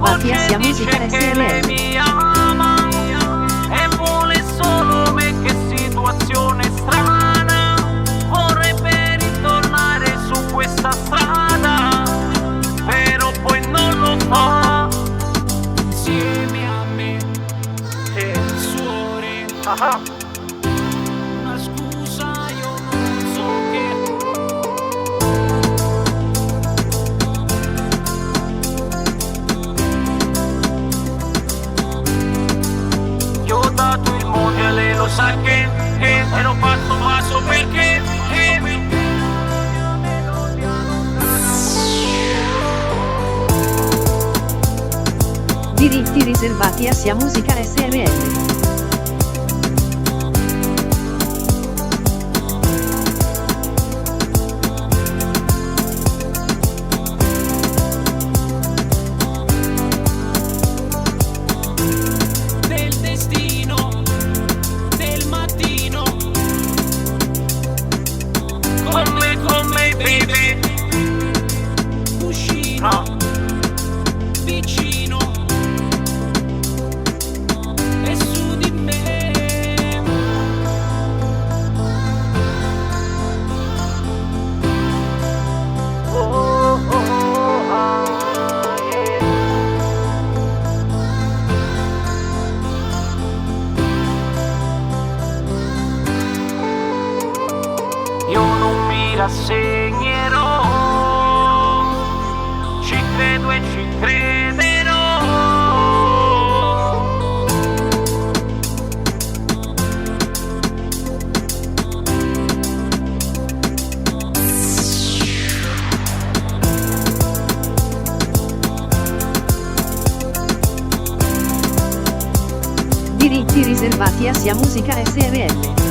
riservati a Sia Musica Che lei SRL. mi ama e vuole solo me, che situazione strana. Vorrebbe ritornare su questa strada, però poi non lo fa. Insieme a me, suore. Una scusa, io non so che. Io ho dato il mondo e lei lo sa che e l'ho fatto vaso perché Diritti riservati a Sia Musica SRL. del destino, del mattino, con me baby, cuscino, vicino, e su di me. Oh, oh, oh, ah, yeah. Io non mi rassegnerò, ci credo e ci crederò. Diritti riservati a Sia Musica SRL.